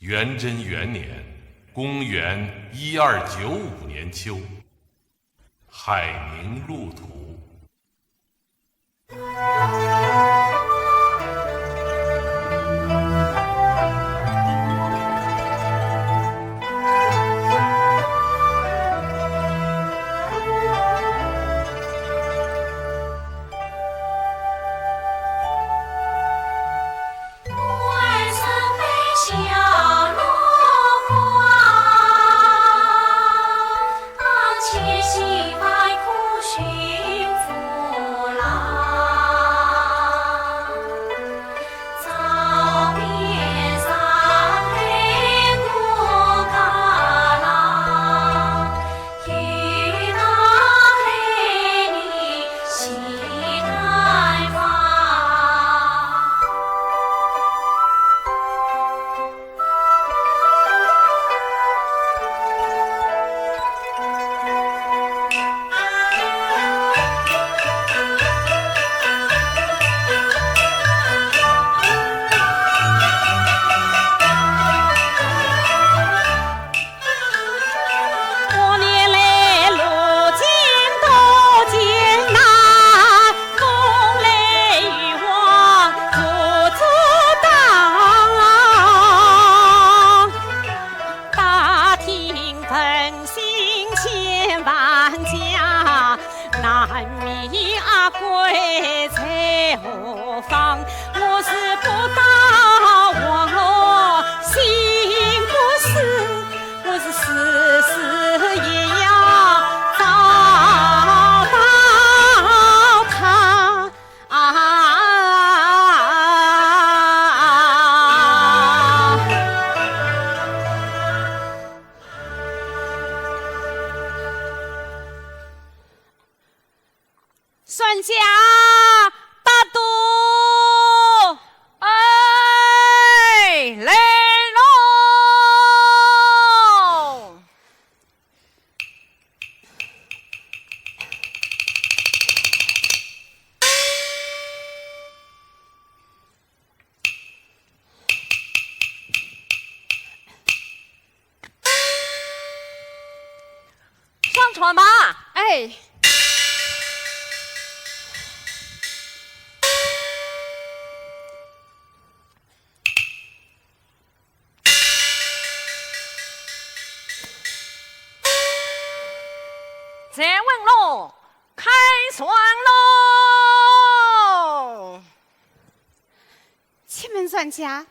元贞元年，公元1295年秋，海宁路途。孙家大都，哎，来喽！上船吧！哎。再问喽，开船喽！请问专家，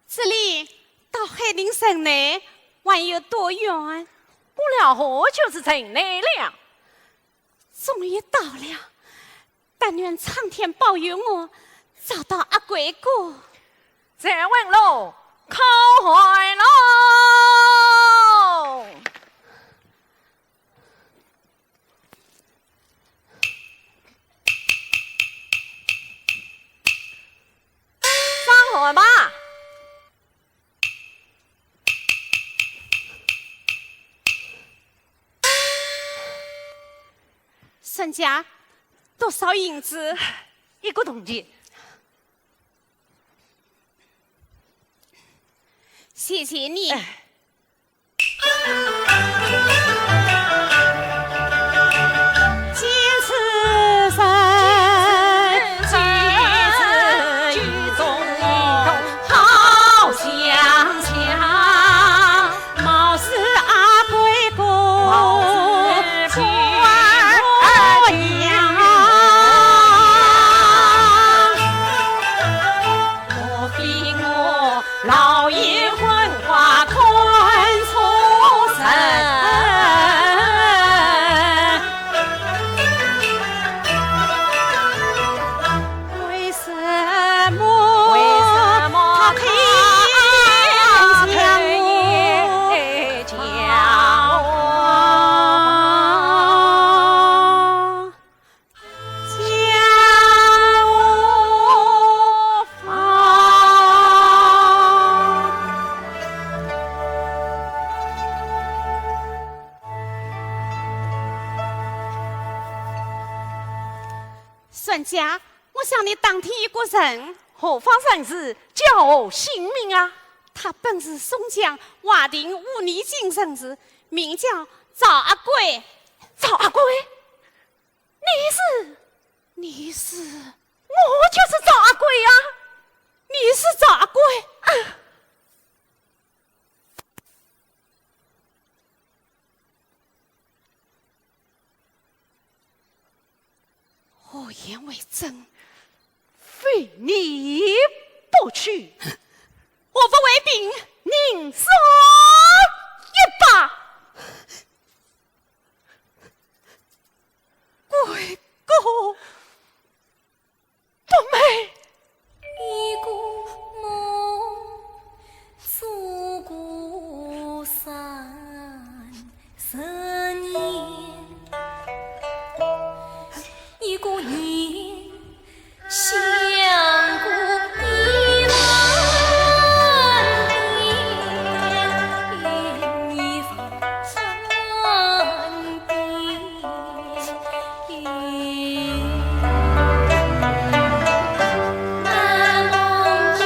这里到海宁省内还有多远？不了河就是城内了。终于到了，但愿苍天保佑我找到阿贵哥。再问喽，靠海喽！上海吧！孙家，多少银子？1个铜钱。谢谢你。孙家，我想你当天一个人，何方神事，叫我性命啊！他他本是松江瓦定五里进生子，名叫赵阿贵。赵阿贵，你是？我就是赵阿贵呀、你是赵阿贵？我言为真，非你不娶，我不为病。宁杀一把。贵公，不美。一顾梦，祖国30年，一顾年，相顾1万年，一番颠。满梦中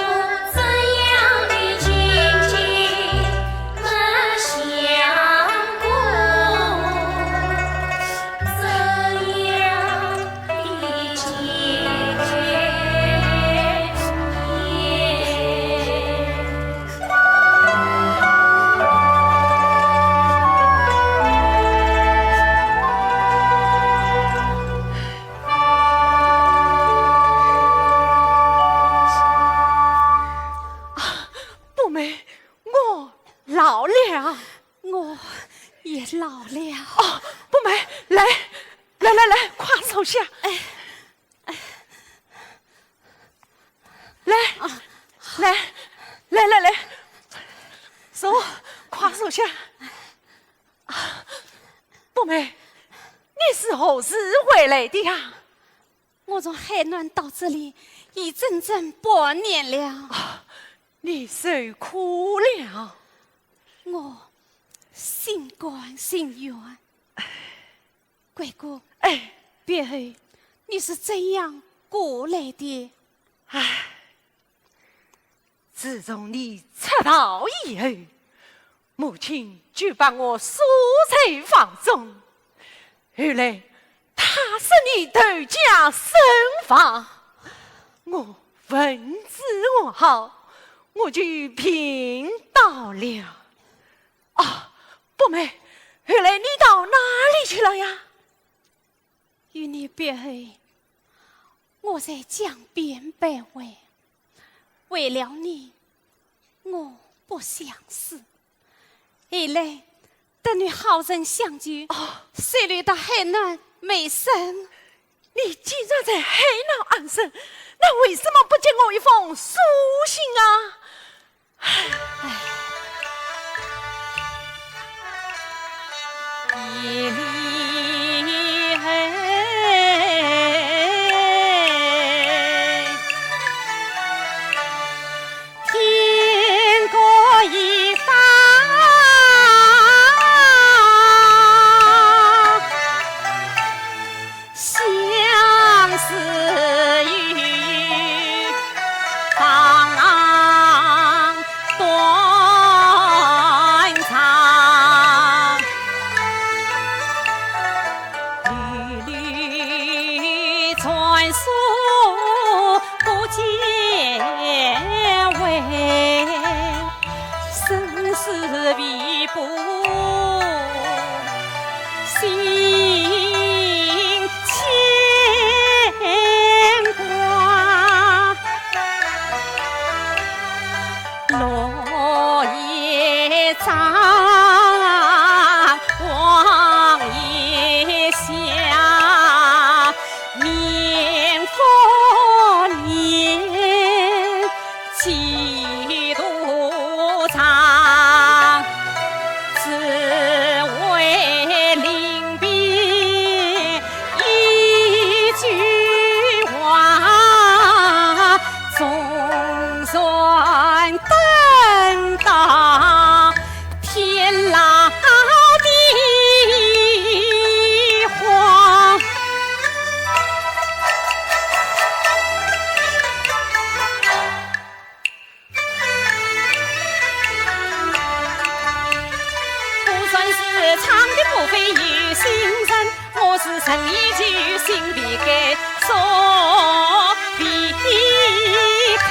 怎样的情景满相顾，怎样的结不美，我老了。我也老了。哦，不美，来，跨手下。来，手跨手下。不美，你是何时回来的呀？我从海南到这里已整整8年了。你受苦了。我心甘情愿。贵公，别后你是怎样过来的？自从你出道以后，母亲就把我锁在房中。后来，她使你投家生房，我闻之我好，我就拼到了。不美，后来你到哪里去了呀？与你别后，我在江边摆尾。为了你，我不想死。后来，等你好人相救，随旅到海南没生。你既然在海南安生，那为什么不给我一封书信啊？一里海，天各一方，相思雨放断肠。缕缕传说不见尾，生死未卜，心牵挂。落叶张，黄叶香，面佛年，几度长。只为临别一句话，总算等到天唱的莫非有心人，我是诚意就心必该所避开。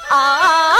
啊。